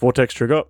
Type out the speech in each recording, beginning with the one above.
Vortex trigger.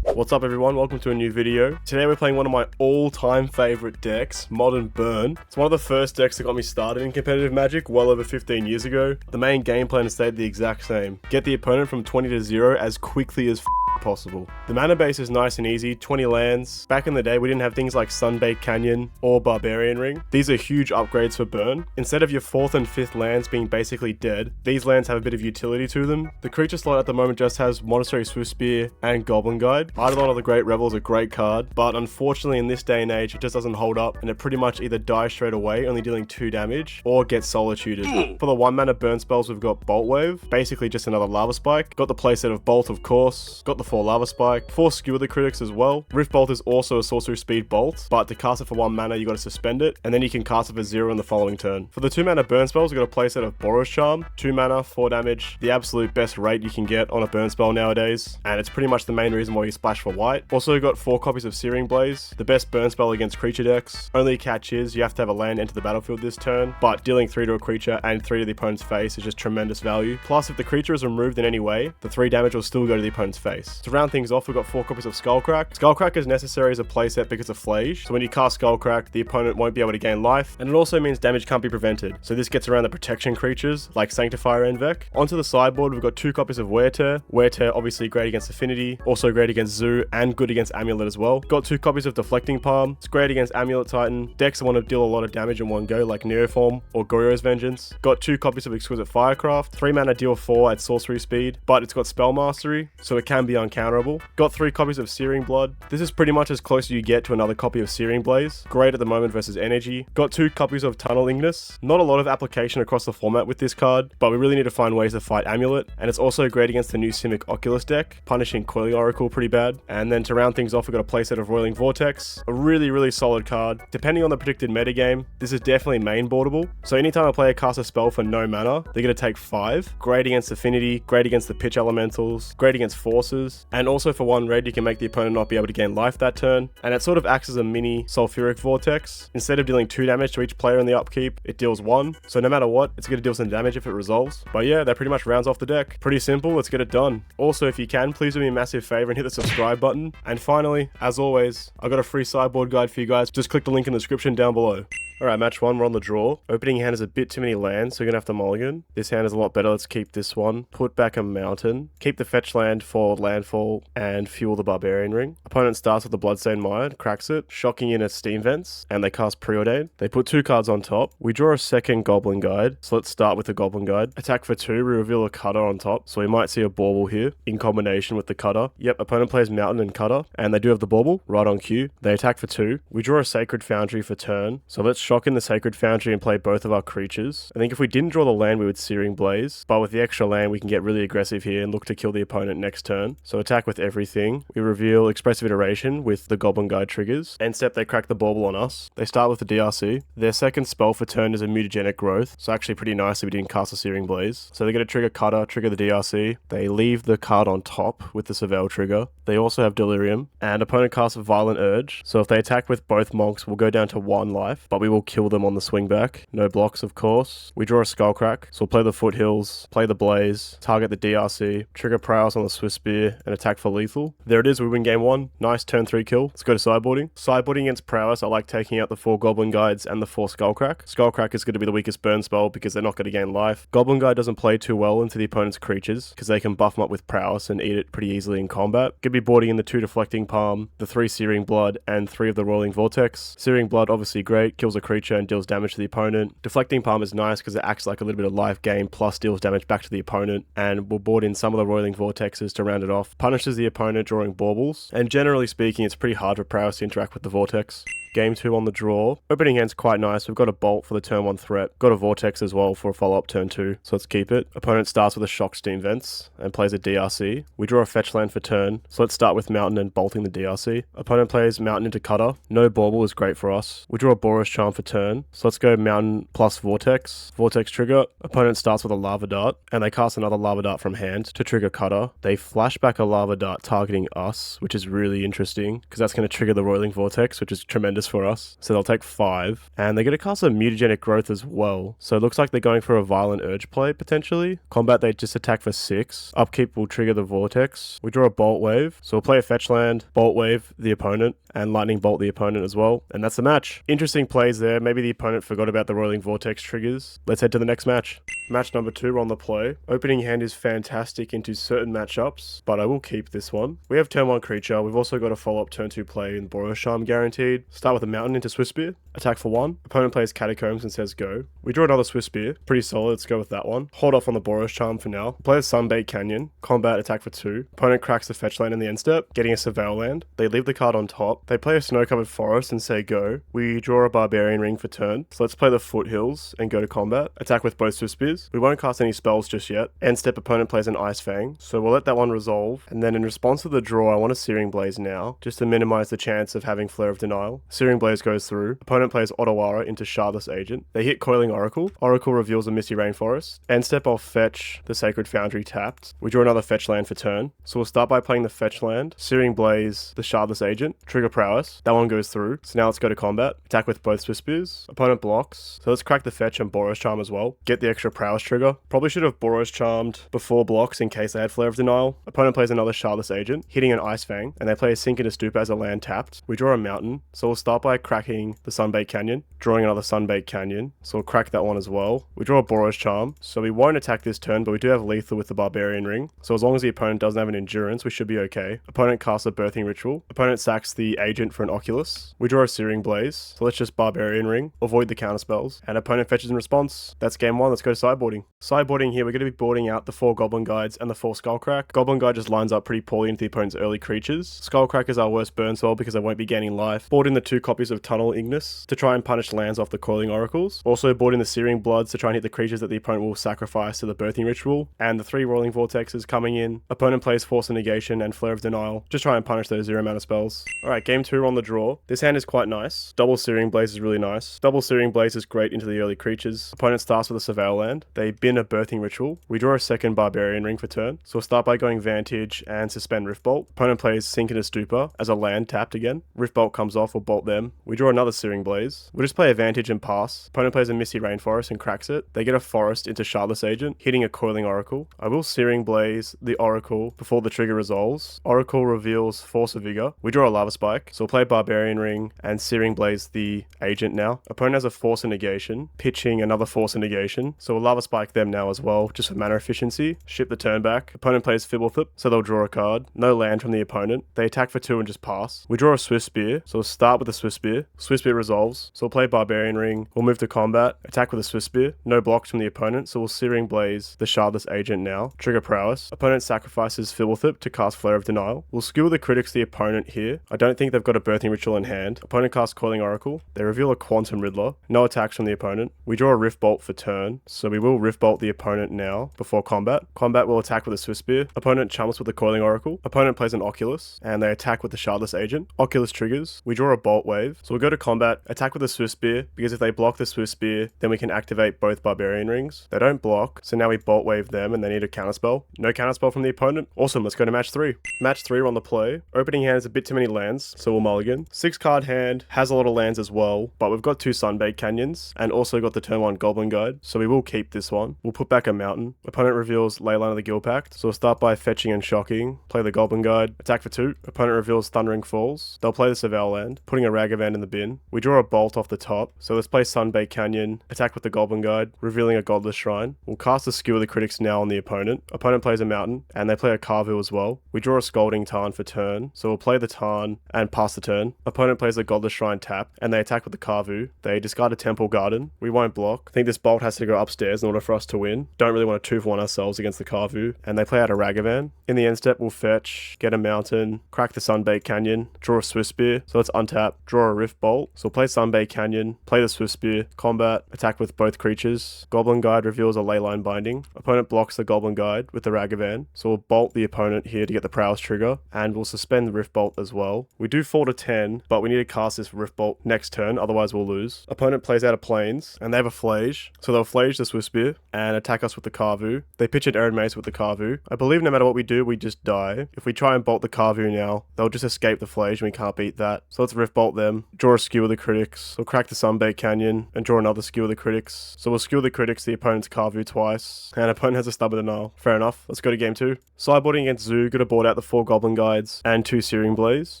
What's up everyone, welcome to a new video. Today we're playing one of my all-time favorite decks, Modern Burn. It's one of the first decks that got me started in competitive Magic well over 15 years ago. The main game plan stayed the exact same. Get the opponent from 20 to 0 as quickly as possible. The mana base is nice and easy, 20 lands. Back in the day we didn't have things like Sunbaked Canyon or Barbarian Ring. These are huge upgrades for Burn. Instead of your 4th and 5th lands being basically dead, these lands have a bit of utility to them. The creature slot at the moment just has Monastery Swiftspear and Goblin Guide. Eidolon of the Great Rebel is a great card, but unfortunately in this day and age it just doesn't hold up and it pretty much either dies straight away, only dealing 2 damage, or gets solituded. For the 1 mana burn spells we've got Bolt Wave, basically just another Lava Spike. Got the playset of Bolt of course, got the 4 Lava Spike, 4 Skewer the Critics as well. Rift Bolt is also a sorcery speed bolt, but to cast it for 1 mana you gotta suspend it, and then you can cast it for 0 in the following turn. For the 2 mana burn spells we've got a playset of Boros Charm, 2 mana, 4 damage, the absolute best rate you can get on a burn spell nowadays, and it's pretty much the main reason why you splash for white. Also got 4 copies of Searing Blaze, the best burn spell against creature decks. Only catch is you have to have a land enter the battlefield this turn, but dealing 3 to a creature and 3 to the opponent's face is just tremendous value. Plus if the creature is removed in any way, the 3 damage will still go to the opponent's face. To round things off we've got 4 copies of Skullcrack. Skullcrack is necessary as a playset because of Flage, so when you cast Skullcrack the opponent won't be able to gain life, and it also means damage can't be prevented, so this gets around the protection creatures like Sanctifier and Vec. Onto the sideboard we've got 2 copies of Wear Tear. Wear Tear obviously great against Affinity, also great against Zoo, and good against Amulet as well. Got 2 copies of Deflecting Palm. It's great against Amulet Titan. Decks that want to deal a lot of damage in one go like Neoform or Goryo's Vengeance. Got 2 copies of Exquisite Firecraft. 3 mana deal 4 at sorcery speed, but it's got Spell Mastery, so it can be uncounterable. Got 3 copies of Searing Blood. This is pretty much as close as you get to another copy of Searing Blaze. Great at the moment versus Energy. Got 2 copies of Tunnel Ignis. Not a lot of application across the format with this card, but we really need to find ways to fight Amulet, and it's also great against the new Simic Oculus deck, punishing Coiling Oracle pretty bad. And then to round things off, we've got a playset of Roiling Vortex, a really solid card. Depending on the predicted metagame, this is definitely mainboardable, so anytime a player casts a spell for no mana, they're going to take 5. Great against Affinity, great against the Pitch Elementals, great against Forces, and also for 1 red you can make the opponent not be able to gain life that turn, and it sort of acts as a mini Sulfuric Vortex. Instead of dealing 2 damage to each player in the upkeep, it deals 1, so no matter what, it's going to deal some damage if it resolves. But yeah, that pretty much rounds off the deck. Pretty simple, let's get it done. Also, if you can, please do me a massive favor and hit the subscribe button. And finally, as always, I got a free sideboard guide for you guys. Just click the link in the description down below. Alright, match 1, we're on the draw. Opening hand is a bit too many lands, so you're gonna have to mulligan. This hand is a lot better, let's keep this one. Put back a mountain. Keep the fetch land for landfall, and fuel the Barbarian Ring. Opponent starts with the Bloodstained Mire, cracks it, shocking in at Steam Vents, and they cast Preordain. They put 2 cards on top. We draw a second Goblin Guide, so let's start with the Goblin Guide. Attack for 2, we reveal a Cutter on top, so we might see a Bauble here, in combination with the Cutter. Yep, opponent plays Mountain and Cutter, and they do have the Bauble, right on cue. They attack for 2. We draw a Sacred Foundry for turn, so let's shock in the Sacred Foundry and play both of our creatures. I think if we didn't draw the land we would Searing Blaze, but with the extra land we can get really aggressive here and look to kill the opponent next turn. So attack with everything. We reveal Expressive Iteration with the Goblin Guide triggers. End step they crack the Bauble on us. They start with the DRC. Their second spell for turn is a Mutagenic Growth, so actually pretty nice that we didn't cast a Searing Blaze. So they're going to trigger Cutter, trigger the DRC. They leave the card on top with the Surveil trigger. They also have Delirium, and opponent casts a Violent Urge, so if they attack with both monks we'll go down to 1 life, but we will kill them on the swing back. No blocks of course. We draw a Skullcrack, so we'll play the Foothills, play the Blaze, target the DRC, trigger Prowess on the Swiftspear, and attack for lethal. There it is, we win game 1. Nice turn 3 kill. Let's go to sideboarding. Sideboarding against Prowess, I like taking out the 4 Goblin Guides and the 4 Skullcrack. Skullcrack is going to be the weakest burn spell because they're not going to gain life. Goblin Guide doesn't play too well into the opponent's creatures because they can buff them up with Prowess and eat it pretty easily in combat. Could be boarding in the 2 Deflecting Palm, the 3 Searing Blood, and 3 of the Roiling Vortex. Searing Blood obviously great, kills a creature and deals damage to the opponent. Deflecting Palm is nice because it acts like a little bit of life gain plus deals damage back to the opponent, and we'll board in some of the Roiling Vortexes to round it off. Punishes the opponent drawing baubles, and generally speaking it's pretty hard for Prowess to interact with the Vortex. Game 2 on the draw. Opening hand's quite nice. We've got a Bolt for the turn 1 threat. Got a Vortex as well for a follow-up turn 2, so let's keep it. Opponent starts with a Shock Steam Vents and plays a DRC. We draw a fetch land for turn, so let's start with Mountain and bolting the DRC. Opponent plays Mountain into Cutter. No Bauble is great for us. We draw a Boros Charm for turn, so let's go Mountain plus Vortex. Vortex trigger. Opponent starts with a Lava Dart, and they cast another Lava Dart from hand to trigger Cutter. They flash back a Lava Dart targeting us, which is really interesting, because that's going to trigger the Roiling Vortex, which is tremendous just for us. So they'll take 5. And they're going to cast a mutagenic growth as well. So it looks like they're going for a violent urge play, potentially. Combat, they just attack for 6. Upkeep will trigger the vortex. We draw a bolt wave. So we'll play a fetch land, bolt wave the opponent, and lightning bolt the opponent as well. And that's the match. Interesting plays there. Maybe the opponent forgot about the roiling vortex triggers. Let's head to the next match. Match number 2 on the play. Opening hand is fantastic into certain matchups, but I will keep this one. We have turn 1 creature. We've also got a follow-up turn 2 play in BOROS Charm guaranteed. Start with a mountain into Swiftspear. Attack for 1. Opponent plays Catacombs and says go. We draw another Swiftspear. Pretty solid. Let's go with that one. Hold off on the BOROS Charm for now. Play a Sunbait Canyon. Combat, attack for 2. Opponent cracks the fetch land in the end step, getting a Surveil land. They leave the card on top. They play a Snow-Covered Forest and say go. We draw a Barbarian Ring for turn. So let's play the Foothills and go to combat. Attack with both Swiftspears. We won't cast any spells just yet. End step, opponent plays an Ice Fang. So we'll let that one resolve. And then in response to the draw, I want a Searing Blaze now, just to minimize the chance of having Flare of Denial. Searing Blaze goes through. Opponent plays Otawara into Shardless Agent. They hit Coiling Oracle. Oracle reveals a Misty Rainforest. End step, I'll fetch the Sacred Foundry tapped. We draw another fetch land for turn. So we'll start by playing the fetch land, Searing Blaze the Shardless Agent, trigger Prowess. That one goes through. So now let's go to combat. Attack with both Swiftspears. Opponent blocks. So let's crack the fetch and BOROS Charm as well. Get the extra Prowess trigger. Probably should have BOROS Charmed before blocks in case they had Flare of Denial. Opponent plays another Shardless Agent, hitting an Ice Fang, and they play a Sink into Stupa as a land tapped. We draw a mountain. So we'll start by cracking the Sunbait Canyon, drawing another Sunbait Canyon. So we'll crack that one as well. We draw a BOROS Charm. So we won't attack this turn, but we do have lethal with the Barbarian Ring. So as long as the opponent doesn't have an endurance, we should be okay. Opponent casts a Birthing Ritual. Opponent sacks the agent for an Oculus. We draw a Searing Blaze. So let's just Barbarian Ring, avoid the counterspells. And opponent fetches in response. That's game 1. Let's go to sideboarding. Sideboarding here, we're going to be boarding out the 4 Goblin Guides and the 4 Skullcrack. Goblin Guide just lines up pretty poorly into the opponent's early creatures. Skullcrack is our worst burn spell because they won't be gaining life. Board in the 2 copies of Tunnel Ignis to try and punish lands off the Coiling Oracles. Also board in the Searing Bloods to try and hit the creatures that the opponent will sacrifice to the Birthing Ritual. And the 3 Rolling Vortexes coming in. Opponent plays Force of Negation and Flare of Denial. Just try and punish those 0 mana spells. Alright, game 2 on the draw. This hand is quite nice. Double Searing Blaze is really nice. Double Searing Blaze is great into the early creatures. Opponent starts with a Surveil land. They bin a Birthing Ritual. We draw a second Barbarian Ring for turn. So we'll start by going Vantage and suspend Riftbolt. Opponent plays Sink into Stupa as a land tapped again. Riftbolt comes off, we'll bolt them. We draw another Searing Blaze. We'll just play a Vantage and pass. Opponent plays a Misty Rainforest and cracks it. They get a Forest into Shardless Agent, hitting a Coiling Oracle. I will Searing Blaze the Oracle before the trigger resolves. Oracle reveals Force of Vigor. We draw a Lava Spike. So we'll play Barbarian Ring and Searing Blaze the agent now. Opponent has a Force of Negation, pitching another Force of Negation. So we'll Lava Spike them now as well, just for mana efficiency. Ship the turn back. Opponent plays Fibblethip, so they'll draw a card. No land from the opponent. They attack for 2 and just pass. We draw a Swiftspear, so we'll start with the Swiftspear. Swiftspear resolves, so we'll play Barbarian Ring. We'll move to combat, attack with a Swiftspear. No blocks from the opponent, so we'll Searing Blaze the Shardless Agent now. Trigger Prowess. Opponent sacrifices Fibblethip to cast Flare of Denial. We'll skewer the critics the opponent here. I don't think they've got a Birthing Ritual in hand. Opponent casts Coiling Oracle. They reveal a Quantum Riddler. No attacks from the opponent. We draw a Riftbolt for turn, so we will Riftbolt the opponent now before combat. Combat will attack with a Swiftspear. Opponent chumps with the Coiling Oracle. Opponent plays an Oculus, and they attack with the Shardless Agent. Oculus triggers. We draw a Bolt Wave. So we'll go to combat, attack with a Swiftspear, because if they block the Swiftspear, then we can activate both Barbarian Rings. They don't block, so now we Bolt Wave them, and they need a counterspell. No counterspell from the opponent. Awesome, let's go to match 3. Match 3 on the play. Opening hand is a bit too many lands, so we'll mulligan. 6 card hand, has a lot of lands as well, but we've got 2 Sunbait Canyons, and also got the turn 1 Goblin Guide, so we will keep this one. We'll put back a mountain. Opponent reveals Leyline of the Guild Pact, so we'll start by fetching and shocking, play the Goblin Guide, attack for 2. Opponent reveals Thundering Falls. They'll play the Surveil land, putting a Ragavan in the bin. We draw a Bolt off the top, so let's play Sunbait Canyon, attack with the Goblin Guide, revealing a Godless Shrine. We'll cast a Skewer the Critics now on the opponent. Opponent plays a mountain, and they play a Carvu as well. We draw a Scalding Tarn for turn, so we'll play the Tarn and pass the turn. Opponent plays a Godless Shrine tap, and they attack with the Carvu. They discard a Temple Garden. We won't block. I think this Bolt has to go upstairs in order for us to win. Don't really want to 2-for-1 ourselves against the Carvu, and they play out a Ragavan. In the end step, we'll fetch, get a mountain, crack the Sunbait Canyon, draw a Swiftspear, so let's untap, draw a Rift Bolt. So we'll play play Sunbay Canyon, play the Swift Spear, combat, attack with both creatures. Goblin Guide reveals a Leyline Binding. Opponent blocks the Goblin Guide with the Ragavan, so we'll bolt the opponent here to get the Prowess trigger, and we'll suspend the Rift Bolt as well. We do fall to 10, but we need to cast this Rift Bolt next turn, otherwise we'll lose. Opponent plays out of Plains, and they have a Flage, so they'll Flage the Swift Spear and attack us with the Carvu. They pitch an Arid Mace with the Carvu. I believe no matter what we do, we just die. If we try and bolt the Carvu now, they'll just escape the Flage and we can't beat that. So let's Rift Bolt them, draw a Skewer the Critics, we'll crack the Sunbay Canyon, and draw another Skewer the Critics. So we'll Skewer the Critics, the opponent's Carvu twice, and opponent has a Stubborn Denial. Fair enough, let's go to game 2. Sideboarding against Zoo, gotta board out the 4 Goblin Guides and 2 Searing Blaze.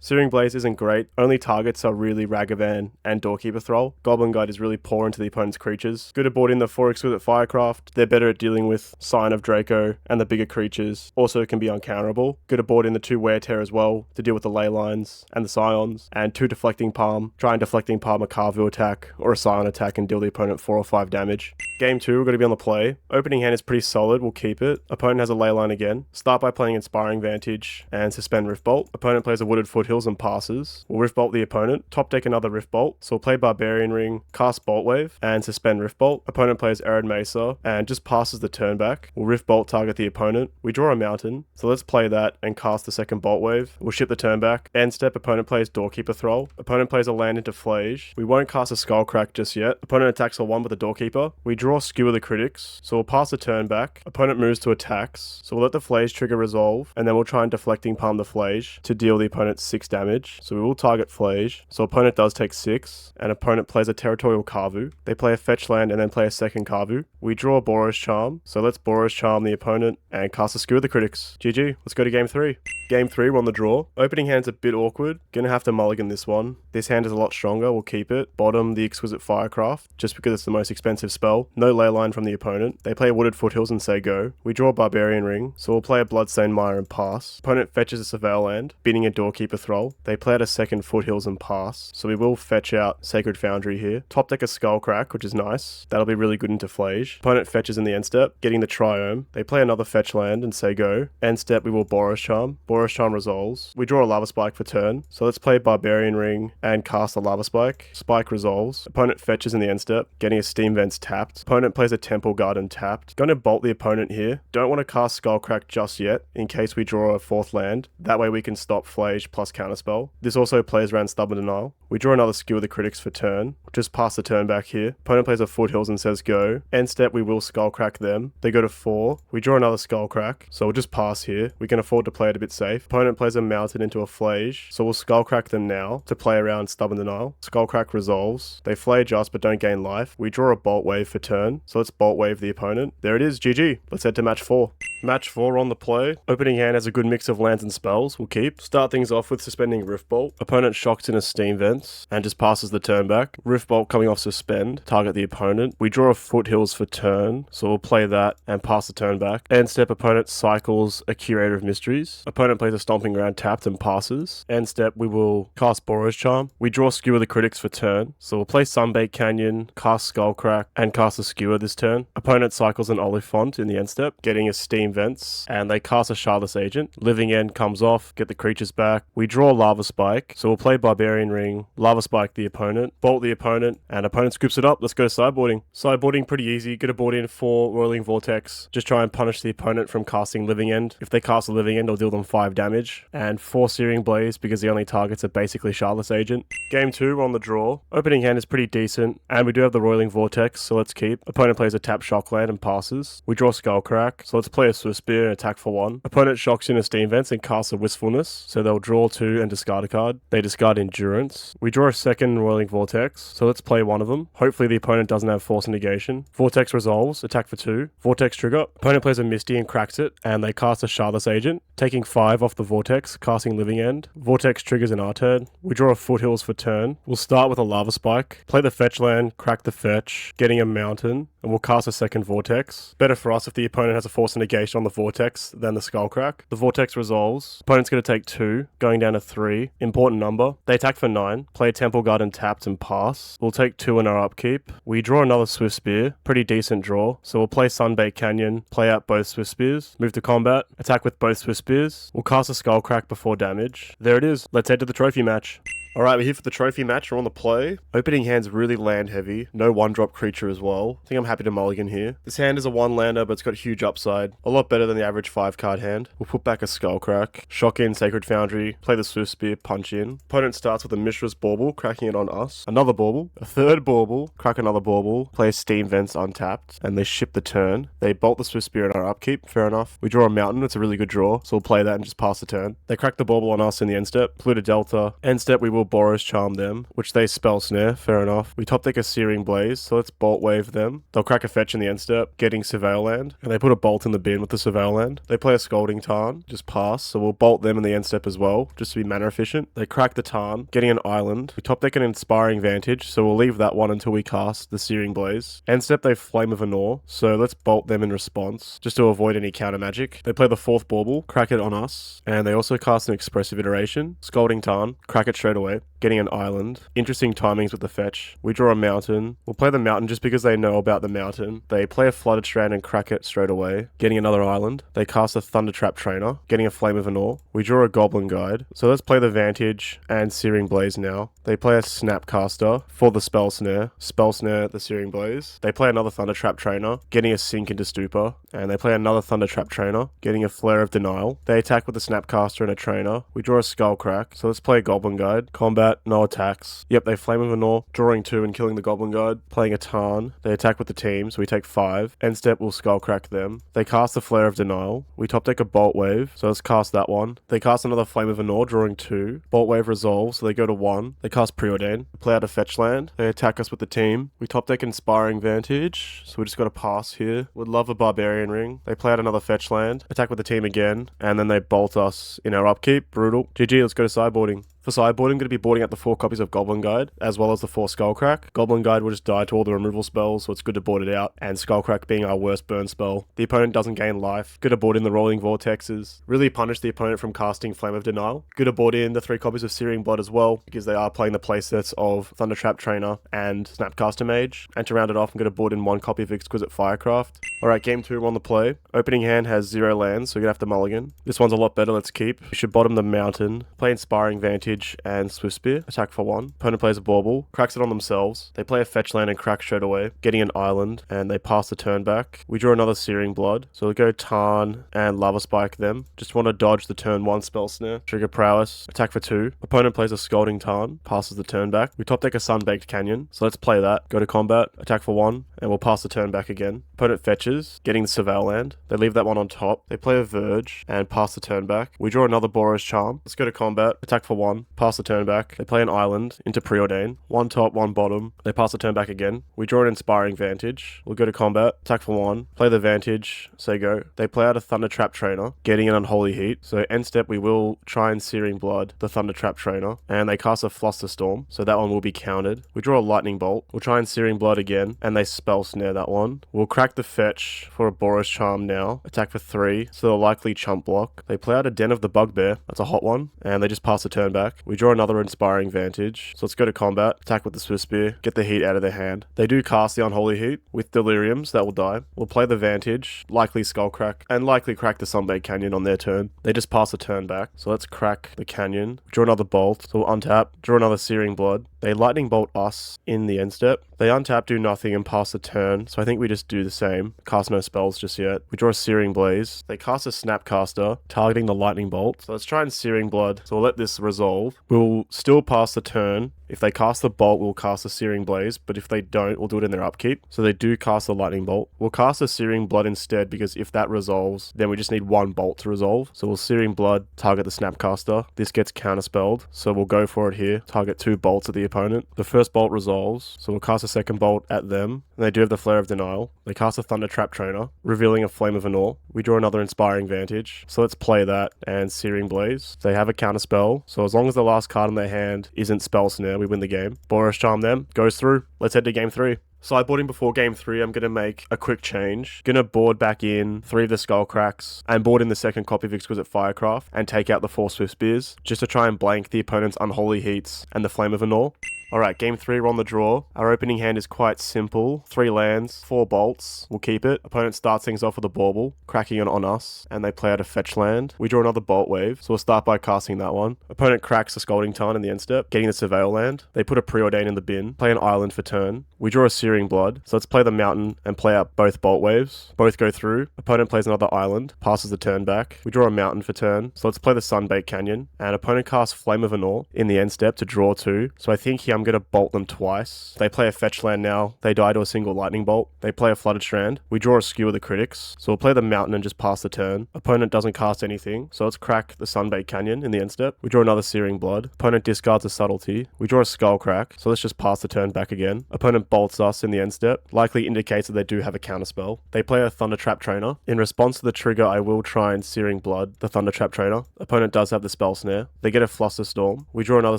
Searing Blaze isn't great, only targets are really Ragavan and Doorkeeper Thrall. Goblin Guide is really poor into the opponent's creatures. Good to board in the 4 Exquisite Firecraft, they're better at dealing with Sign of Draco and the bigger creatures, also can be uncounterable. Good to board in the 2 Wear Tear as well to deal with the Ley Lines and the Scions, and 2 Deflecting Palm. Try and Deflecting Palm a Carvu attack or a Scion attack and deal the opponent 4 or 5 damage. Game 2, we're going to be on the play. Opening hand is pretty solid, we'll keep it. Opponent has a Leyline again. Start by playing Inspiring Vantage and suspend Rift Bolt. Opponent plays a Wooded Foothills and passes. We'll Rift Bolt the opponent. Top deck another Rift Bolt. So we'll play Barbarian Ring, cast Bolt Wave, and suspend Rift Bolt. Opponent plays Arid Mesa and just passes the turn back. We'll Rift Bolt target the opponent. We draw a mountain. So let's play that and cast the second Bolt Wave. We'll ship the turn back. End step, opponent plays Doorkeeper Thrall. Opponent plays a land into Flage. We won't cast a Skullcrack just yet. Opponent attacks for 1 with the Doorkeeper. We draw Skewer the Critics. So we'll pass the turn back. Opponent moves to attacks. So we'll let the Flage trigger resolve, and then we'll try and Deflecting Palm the Flage to deal the opponent 6 damage. So we will target Flage. So opponent does take 6, and opponent plays a Territorial Carvu. They play a fetch land and then play a second Carvu. We draw a Boros Charm. So let's Boros Charm the opponent and cast a Skewer the Critics. GG. Let's go to game 3. Game 3, we're on the draw. Opening hand's a bit awkward. Gonna have to mulligan this one. This hand is a lot stronger, we'll keep it. Bottom, the Exquisite Firecraft, just because it's the most expensive spell. No Leyline from the opponent. They play Wooded Foothills and say go. We draw a Barbarian Ring, so we'll play a Bloodstained Mire and pass. Opponent fetches a Surveil land, beating a Doorkeeper Thrall. They play out a second Foothills and pass, so we will fetch out Sacred Foundry here. Top deck a Skullcrack, which is nice. That'll be really good into Flage. Opponent fetches in the end step, getting the Triome. They play another fetch land and say go. End step, we will Boros Charm. Boros Charm resolves. We draw a Lava Spike for turn, so let's play Barbarian Ring and cast a Lava Spike. Spike resolves. Opponent fetches in the end step, getting a Steam Vents tapped. Opponent plays a Temple Garden tapped. Going to bolt the opponent here. Don't want to cast Skullcrack just yet, in case we draw a 4th land. That way we can stop Flage plus Counterspell. This also plays around Stubborn Denial. We draw another Skewer the Critics for turn. Just pass the turn back here. Opponent plays a Foothills and says go. End step, we will Skullcrack them. They go to 4. We draw another Skullcrack, so we'll just pass here. We can afford to play it a bit safe. Opponent plays a Mountain into a Flage, so we'll Skullcrack them now to play around Stubborn Denial. Skullcrack resolves. They Flage us but don't gain life. We draw a Bolt Wave for turn, so let's Bolt Wave the opponent. There it is, GG. Let's head to match 4. Match 4 on the play. Opening hand has a good mix of lands and spells, we'll keep. Start things off with suspending Rift Bolt. Opponent shocks in a Steam Vents and just passes the turn back. Rift Bolt coming off suspend, target the opponent. We draw a Foothills for turn, so we'll play that and pass the turn back. End step, opponent cycles a Curator of Mysteries. Opponent plays a Stomping Ground tapped and passes. End step, we will cast Boros Charm. We draw Skewer the Critics for turn, so we'll play Sunbay Canyon, cast Skullcrack, and cast a Skewer this turn. Opponent cycles an Oliphant in the end step, getting a Steam Vents, and they cast a Shardless Agent. Living End comes off, get the creatures back. We draw Lava Spike, so we'll play Barbarian Ring, Lava Spike the opponent, bolt the opponent, and opponent scoops it up. Let's go to sideboarding. Sideboarding pretty easy. Get a board in 4 Roiling Vortex. Just try and punish the opponent from casting Living End. If they cast a Living End, I'll deal them 5 damage. And 4 Searing Blaze because the only targets are basically Shardless Agent. Game 2, we're on the draw. Opening hand is pretty decent, and we do have the Roiling Vortex, so let's keep. Opponent plays a tap Shockland and passes. We draw Skullcrack, so let's play a Swift Spear and attack for 1. Opponent shocks in a Steam Vents and casts a Wistfulness, so they'll draw 2 and discard a card. They discard Endurance. We draw a second Roiling Vortex, so let's play one of them. Hopefully the opponent doesn't have Force Negation. Vortex resolves, attack for 2. Vortex trigger. Opponent plays a Misty and cracks it, and they cast a Shardless Agent, taking 5 off the Vortex, casting Living End. Vortex triggers in our turn. We draw a Foothills for turn. We'll start with a Lava Spike, play the fetch land, crack the fetch, getting a Mountain, and we'll cast a second Vortex. Better for us if the opponent has a Force Negation on the Vortex than the Skullcrack. The Vortex resolves. Opponent's going to take 2, going down to 3. Important number. They attack for 9. Play Temple Garden tapped and pass. We'll take 2 in our upkeep. We draw another Swift Spear. Pretty decent draw. So we'll play Sunbay Canyon, play out both Swift Spears, move to combat, attack with both Swift Spears. We'll cast a Skullcrack before damage. There it is. Let's head to the trophy match. Alright, we're here for the trophy match. We're on the play. Opening hand's really land heavy. No 1-drop creature as well. I think I'm happy to mulligan here. This hand is a 1-lander, but it's got huge upside. A lot better than the average 5-card hand. We'll put back a Skullcrack. Shock in Sacred Foundry. Play the Swift Spear, punch in. Opponent starts with a Mishra's Bauble, cracking it on us. Another Bauble. A third Bauble. Crack another Bauble. Play a Steam Vents untapped. And they ship the turn. They bolt the Swift Spear in our upkeep. Fair enough. We draw a Mountain. It's a really good draw. So we'll play that and just pass the turn. They crack the Bauble on us in the end step. Pluto Delta. End step, we will Boros Charm them, which they spell snare. Fair enough. We top deck a Searing Blaze, so let's bolt wave them. They'll crack a fetch in the end step, getting Surveil Land, and they put a bolt in the bin with the Surveil Land. They play a Scalding Tarn, just pass, so we'll bolt them in the end step as well, just to be mana efficient. They crack the Tarn, getting an island. We top deck an Inspiring Vantage, so we'll leave that one until we cast the Searing Blaze. End step, they Flame of Anor, so let's bolt them in response, just to avoid any counter magic. They play the 4th Bauble, crack it on us, and they also cast an Expressive Iteration, Scalding Tarn, crack it straight away, getting an island. Interesting timings with the fetch. We draw a mountain. We'll play the mountain just because they know about the mountain. They play a Flooded Strand and crack it straight away, getting another island. They cast a Thunder Trap Trainer, getting a Flame of Anor. We draw a Goblin Guide. So let's play the Vantage and Searing Blaze now. They play a Snapcaster for the Spell Snare the Searing Blaze. They play another Thunder Trap Trainer, getting a Sink into Stupor. And they play another Thunder Trap Trainer, getting a Flare of Denial. They attack with a Snapcaster and a Trainer. We draw a Skullcrack. So let's play a Goblin Guide. Combat, no attacks. Yep, they Flame of Anor, drawing 2 and killing the Goblin Guide. Playing a Tarn. They attack with the team, so we take 5. End step, we'll Skullcrack them. They cast the Flare of Denial. We top deck a Bolt Wave, so let's cast that one. They cast another Flame of Anor, drawing 2. Bolt Wave resolves, so they go to 1. They cast Preordain. Play out a fetch land. They attack us with the team. We top deck Inspiring Vantage, so we just got to pass here. Would love a Barbarian Ring. They play out another fetch land. Attack with the team again, and then they bolt us in our upkeep. Brutal. GG, let's go to sideboarding. For sideboarding, I'm going to be boarding out the 4 copies of Goblin Guide, as well as the 4 Skullcrack. Goblin Guide will just die to all the removal spells, so it's good to board it out, and Skullcrack being our worst burn spell. The opponent doesn't gain life. Good to board in the Rolling Vortexes. Really punish the opponent from casting Flame of Denial. Good to board in the 3 copies of Searing Blood as well, because they are playing the playsets of Thunder Trap Trainer and Snapcaster Mage. And to round it off, I'm going to board in 1 copy of Exquisite Firecraft. Alright, game 2, we're on the play. Opening hand has 0 lands, so we're going to have to mulligan. This one's a lot better, let's keep. We should bottom the Mountain, play Inspiring Vantage and Swift Spear, attack for 1. Opponent plays a Bauble, cracks it on themselves. They play a fetch land and crack straight away, getting an island, and they pass the turn back. We draw another Searing Blood, so we'll go Tarn and Lava Spike them. Just want to dodge the turn 1 spell snare. Trigger Prowess, attack for 2. Opponent plays a Scalding Tarn, passes the turn back. We top deck a Sunbaked Canyon, so let's play that. Go to combat, attack for 1, and we'll pass the turn back again. Opponent fetches, getting the Surveil Land. They leave that one on top. They play a Verge and pass the turn back. We draw another Boros Charm. Let's go to combat, attack for 1, pass the turn back. They play an island into Preordain. 1 top, 1 bottom. They pass the turn back again. We draw an Inspiring Vantage. We'll go to combat, attack for 1, play the Vantage, say go. They play out a Thunder Trap Trainer, getting an Unholy Heat. So end step, we will try and Searing Blood the Thunder Trap Trainer, and they cast a Flusterstorm, so that one will be countered. We draw a Lightning Bolt. We'll try and Searing Blood again, and they spell snare that one. We'll crack the fetch for a Boros Charm now. Attack for 3, so they'll likely chump block. They play out a Den of the Bugbear. That's a hot one, and they just pass the turn back. We draw another Inspiring Vantage, so let's go to combat, attack with the Swift Spear, get the heat out of their hand. They do cast the Unholy Heat with Deliriums, that will die. We'll play the Vantage, likely Skullcrack, and likely crack the Sunbaked Canyon on their turn. They just pass the turn back, so let's crack the Canyon. Draw another Bolt, so we'll untap, draw another Searing Blood. They Lightning Bolt us in the end step. They untap, do nothing, and pass the turn, so I think we just do the same. Cast no spells just yet. We draw a Searing Blaze. They cast a Snapcaster, targeting the Lightning Bolt. So let's try and Searing Blood. So we'll let this resolve. We'll still pass the turn. If they cast the Bolt, we'll cast a Searing Blaze, but if they don't, we'll do it in their upkeep. So they do cast the Lightning Bolt. We'll cast a Searing Blood instead, because if that resolves, then we just need 1 Bolt to resolve. So we'll Searing Blood, target the Snapcaster. This gets counterspelled, so we'll go for it here. Target 2 bolts at the opponent. The first bolt resolves, so we'll cast a second bolt at them. And they do have the Flare of Denial. They cast a Thunder Trap Trainer, revealing a Flame of Anor. We draw another Inspiring Vantage, so let's play that and Searing Blaze. They have a counterspell, so as long as the last card in their hand isn't Spell Snare, we win the game. Boros Charm them, goes through. Let's head to game 3. Sideboarding before game 3, I'm going to make a quick change. Going to board back in 3 of the Skullcracks and board in the second copy of Exquisite Firecraft and take out the 4 Swift Spears, just to try and blank the opponent's Unholy Heats and the Flame of Anor. Alright, game 3, we're on the draw. Our opening hand is quite simple. 3 lands, 4 bolts. We'll keep it. Opponent starts things off with a bauble, cracking it on us, and they play out a fetch land. We draw another bolt wave, so we'll start by casting that one. Opponent cracks the Scalding Tarn in the end step, getting the Surveil land. They put a Preordain in the bin, play an island for turn. We draw a Searing Blood, so let's play the mountain and play out both bolt waves. Both go through. Opponent plays another island, passes the turn back. We draw a mountain for turn, so let's play the Sunbaked Canyon. And opponent casts Flame of Anor in the end step to draw 2. So I think here I'm going to bolt them twice. They play a fetch land now. They die to a single lightning bolt. They play a Flooded Strand. We draw a Skewer the Critics. So we'll play the mountain and just pass the turn. Opponent doesn't cast anything. So let's crack the Sunbaked Canyon in the end step. We draw another Searing Blood. Opponent discards a Subtlety. We draw a Skull Crack. So let's just pass the turn back again. Opponent bolts us in the end step. Likely indicates that they do have a counterspell. They play a Thundertrap Trainer. In response to the trigger, I will try and Searing Blood the Thundertrap Trainer. Opponent does have the Spell Snare. They get a Flusterstorm. We draw another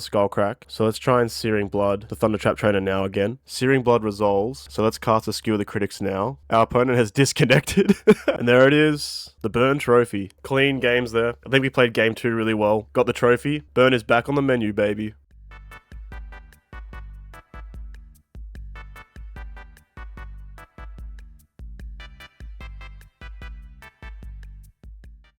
Skull Crack. So let's try and Searing Blood the Thundertrap Trainer now again. Searing Blood resolves, so let's cast a Skewer the Critics now. Our opponent has disconnected. And there it is. The Burn Trophy. Clean games there. I think we played game 2 really well. Got the trophy. Burn is back on the menu, baby.